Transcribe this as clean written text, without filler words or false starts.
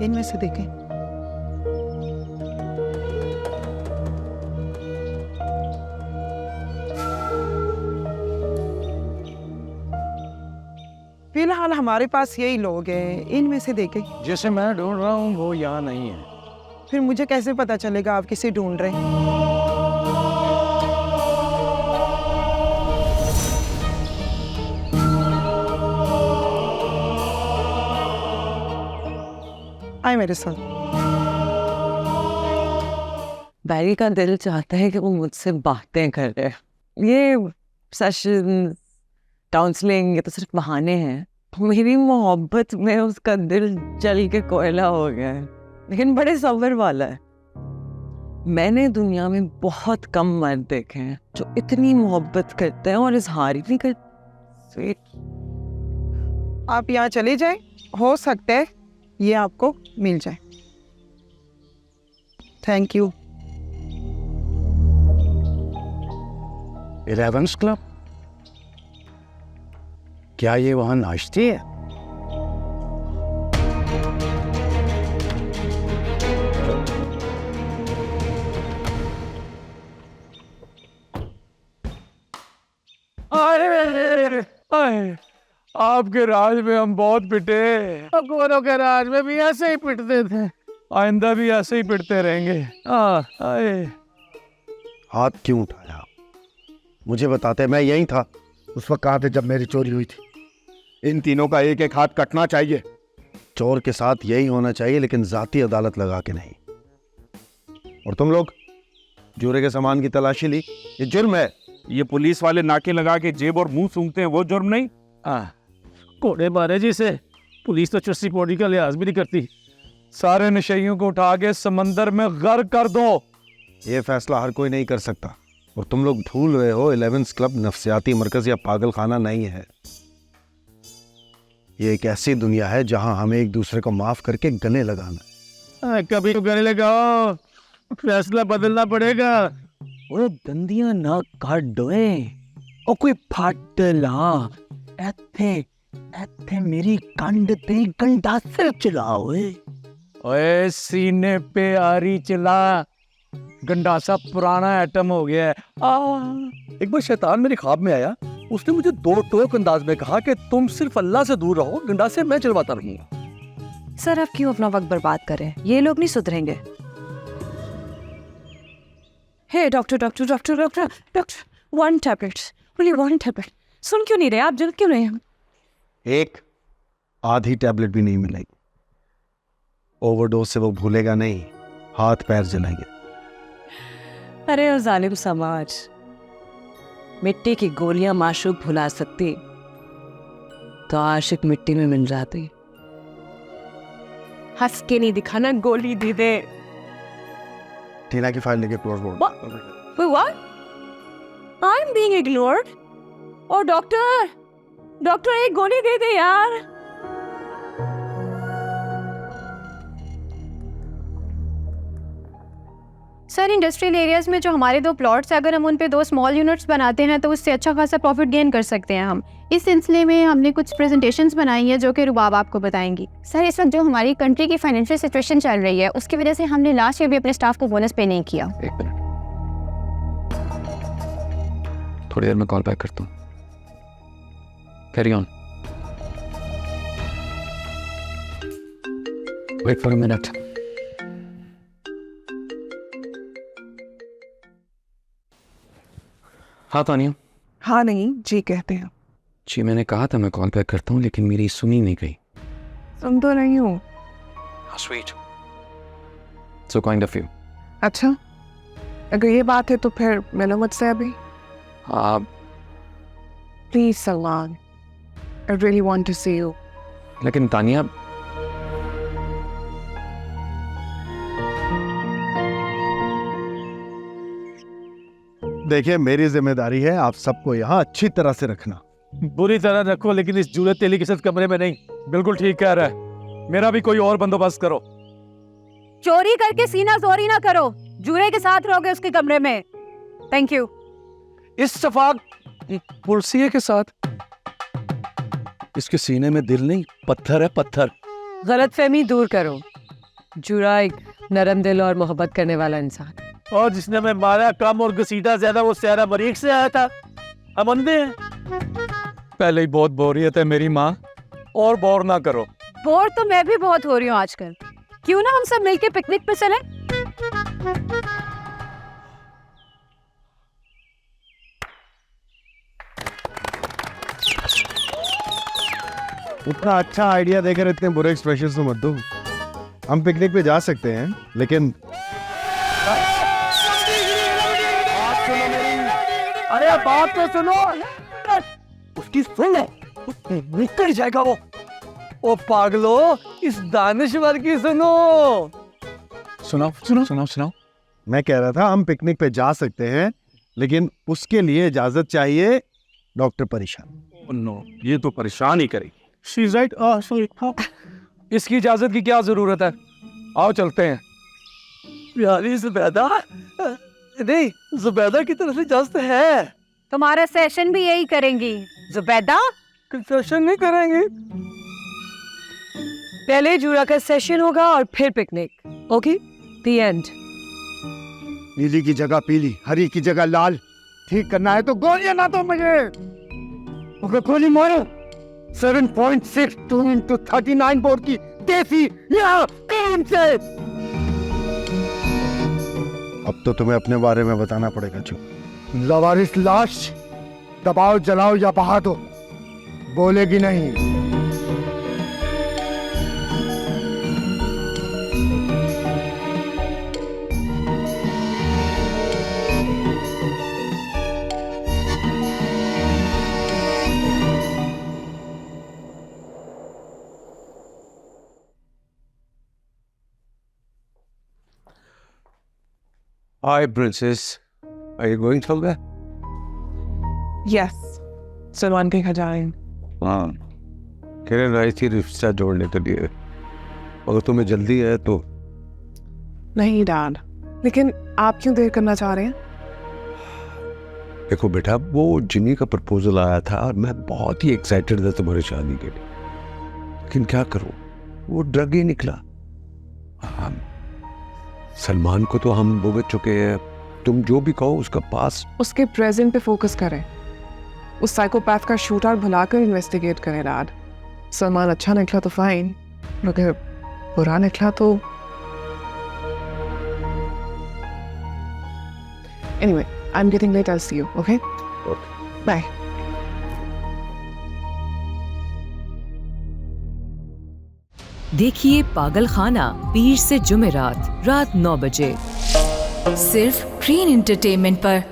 इनमें से देखें। फिलहाल हमारे पास यही लोग हैं, इनमें से देखें। जिसे मैं ढूंढ रहा हूँ वो यहाँ नहीं है। फिर मुझे कैसे पता चलेगा आप किसे ढूंढ रहे हैं? आए मेरे साथ। बैरी का दिल चाहता है कि वो मुझसे बातें करे। ये सेशन, काउंसलिंग, ये तो सिर्फ बहाने हैं। मेरी मोहब्बत में उसका दिल जल के कोयला हो गया है, लेकिन बड़े सब्र वाला है। मैंने दुनिया में बहुत कम मर्द देखे हैं जो इतनी मोहब्बत करते हैं और इजहार ही नहीं करते। स्वीट। आप यहाँ चले जाएं, हो सकता है ये आपको मिल जाए। Thank you. 11th club? क्या ये वहां नाचती है? अरे, आपके राज में हम बहुत पिटे। अकबरों के राज में भी ऐसे ही पिटते थे, आइंदा भी ऐसे ही पिटते रहेंगे। हाथ क्यों उठाया? मुझे बताते, मैं यही था उस वक्त। कहाँ थे जब मेरी चोरी हुई थी? इन तीनों का एक एक हाथ कटना चाहिए। चोर के साथ यही होना चाहिए, लेकिन जाती अदालत लगा के नहीं। और तुम लोग जूरे के सामान की तलाशी ली, ये जुर्म है। ये पुलिस वाले नाके लगा के जेब और मुंह सूंघते हैं, वो जुर्म नहीं? कोड़े मारे जी से पुलिस तो चुस्सी पौड़ी का लिहाज भी नहीं करती। सारे नशेइयों को उठा के समंदर में गर्क कर दो। ये फैसला हर कोई नहीं कर सकता। और तुम लोग भूल रहे हो, 11th क्लब नफ्सियाती मरकज या पागल खाना नहीं है। ये एक ऐसी दुनिया है जहां हमें एक दूसरे को माफ करके गले लगाना है। कभी तो गले लगाओ, फैसला बदलना पड़ेगा। वो दंदियां ना काट दोए और कोई फट ला ऐथे ऐथे मेरी कंड ते गंडासे चलाओ। ओए सीने पे आरी चला, गंडासा पुराना आइटम हो गया है। एक बार शैतान मेरे ख्वाब में आया, उसने मुझे दो टोक अंदाज में कहा कि तुम सिर्फ अल्लाह से दूर रहो, गंडासे मैं चलवाता रहूंगा। सर आप क्यों अपना वक्त बर्बाद करें, ये लोग नहीं सुधरेंगे। Hey doctor doctor doctor doctor doctor, one tablet, only one tablet. सुन क्यों नहीं रहे आप, जल क्यों रहे हैं? एक आधी टैबलेट भी नहीं मिलेगी। ओवरडोज से वो भूलेगा नहीं, हाथ पैर जलाएंगे। अरे ओ जालिम समाज, मिट्टी की गोलियां माशूक भुला सकती तो आशिक मिट्टी में मिल जाती। हंस के नहीं दिखाना, गोली दे दे। टीना की फाइल लेके close board. Wait, what? I'm being ignored? और डॉक्टर एक गोली दे दे यार। सर इंडस्ट्रियल एरियाज में जो हमारे 2 प्लॉट्स हैं, अगर हम उन पे 2 स्मॉल यूनिट्स बनाते हैं तो उससे अच्छा खासा प्रॉफिट गेन कर सकते हैं हम। इस सिलसिले में हमने कुछ प्रेजेंटेशंस बनाई हैं जो कि रुबाब आपको बताएंगी। सर इस वक्त जो हमारी कंट्री की फाइनेंशियल सिचुएशन चल रही है, उसकी वजह से हमने लास्ट ईयर भी अपने स्टाफ को बोनस पे नहीं किया। एक मिनट, थोड़ी देर में कॉल बैक करता हूँ। Carry on. Wait for a minute. हाँ तानिया। हाँ नहीं जी कहते हैं। जी मैंने कहा था मैं कॉल बैक करता हूँ, लेकिन मेरी सुनी नहीं गई। सुन तो नहीं हूँ। How sweet. So kind of you. अच्छा, अगर ये बात है तो फिर मिलो मुझसे अभी। आप please Salman, I really want to see you. लेकिन तानिया, देखिए मेरी जिम्मेदारी है आप सबको यहाँ अच्छी तरह से रखना। बुरी तरह रखो, लेकिन इस जूले तेली के साथ कमरे में नहीं। बिल्कुल ठीक कह रहा है, मेरा भी कोई और बंदोबस्त करो। चोरी करके सीना जोरी ना करो, जूरे के साथ रहोगे उसके कमरे में। Thank you. इत्तेफाक पुलसिए के साथ। इसके सीने में दिल नहीं, पत्थर है, पत्थर। गलतफहमी दूर करो, जुड़ा एक नरम दिल और मोहब्बत करने वाला इंसान। और जिसने हमें मारा कम और घसीटा ज्यादा वो सारा मरीख से आया था। हम अंधे हैं। पहले ही बहुत बोरियत है मेरी माँ, और बोर ना करो। बोर तो मैं भी बहुत हो रही हूँ आजकल। क्यों ना हम सब मिलके पिकनिक पे चलें? उतना अच्छा आइडिया देकर इतने बुरे एक्सप्रेशंस तो मत दो। हम पिकनिक पे जा सकते हैं, लेकिन अरे बात तो सुनो, उसकी सुन लो, निकल जाएगा वो। ओ पागलो, इस दानिशवर की सुनो। सुनाओ। मैं कह रहा था हम पिकनिक पे जा सकते हैं, लेकिन उसके लिए इजाजत चाहिए डॉक्टर परेशान। नो, ये तो परेशान ही करेगी। She's right. इसकी इजाजत की क्या जरूरत है? आओ चलते हैं। यारी जुबैदा, नहीं जुबैदा की तरफ से इजाजत है। तुम्हारा सेशन भी यही करेंगी जुबैदा। कंसेशन नहीं करेंगे। पहले जुड़ा का सेशन होगा और फिर पिकनिक। Okay, the end. नीली की जगह पीली, हरी की जगह लाल। ठीक करना है तो गोलियां ना दो मुझे। ओके, गोली मारो। 7.62 into 39 बोर्ड की देसी या कौन से? अब तो तुम्हें अपने बारे में बताना पड़ेगा। चुप। लवारिस लाश दबाओ, जलाओ या बहा दो, बोलेगी नहीं। Hi, princess. Are you going somewhere? Yes, Salman के घर जा रहे हैं। हाँ, किरण आई थी रिश्ता जोड़ने के लिए। अगर तुम्हें जल्दी है तो। नहीं डैड, लेकिन आप क्यों देर करना चाह रहे हैं? देखो बेटा, वो जिमी का प्रपोजल आया था और मैं बहुत ही एक्साइटेड था तुम्हारी शादी के लिए, लेकिन क्या करूं, वो ड्रग ही निकला। सलमान को तो हम भुगत चुके हैं। तुम जो भी कहो उसका पास। उसके प्रेजेंट पे फोकस करें। उस साइकोपैथ का शूटर भुलाकर इन्वेस्टिगेट करें डैड। सलमान अच्छा निकला तो फाइन, मगर बुरा निकला तो anyway, I am getting late, I will see you, okay? Bye. देखिए पागल खाना पीर से जुमेरात रात 9 बजे सिर्फ ग्रीन एंटरटेनमेंट पर।